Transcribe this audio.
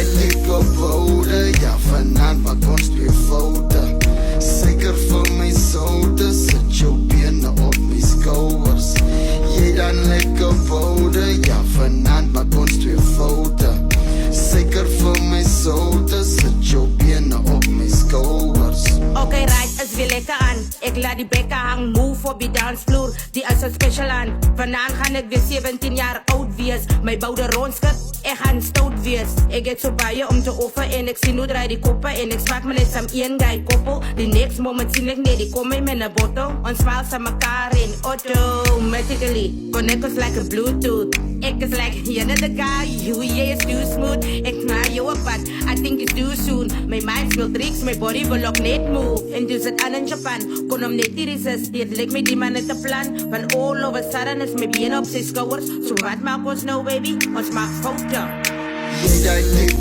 daai dikke boude, ja vanaand maak ons twee foute. Seker vir my soute, sit jou bene op my skouers. Jy dan lekker boude, ja vanaand maak ons twee foute. Seker vir my soute, sit jou bene op my skouers. Okay, right, is weer lekker aan. Ik laat die bekken hang, move op die dansvloer. Die is een special aan. Vanavond gaan ik weer 17 jaar oud wees. My boude rondskip, ik gaan stout wees. Ik het zo bij je om te offen en ik zie hoe draai die koppen. En ik smaak me net saam één guy koppel. Die next moment zie ik nee, die kom mee met een bottle. Ons smaal saam mekaar in automatically. Connect us like a bluetooth. Ik is like, you're not the guy, you yeah, is too smooth. Ik smaak jou op, but I think it's too soon. My mind speelt tricks, my body wil ook net move. En dus het aan in Japan, kon hem net die resist. Het lijkt me die man het een plan. Van all of a sudden is my been op zijn schouwers. So wat maak ons nou baby, ons maak fouten. Jy daai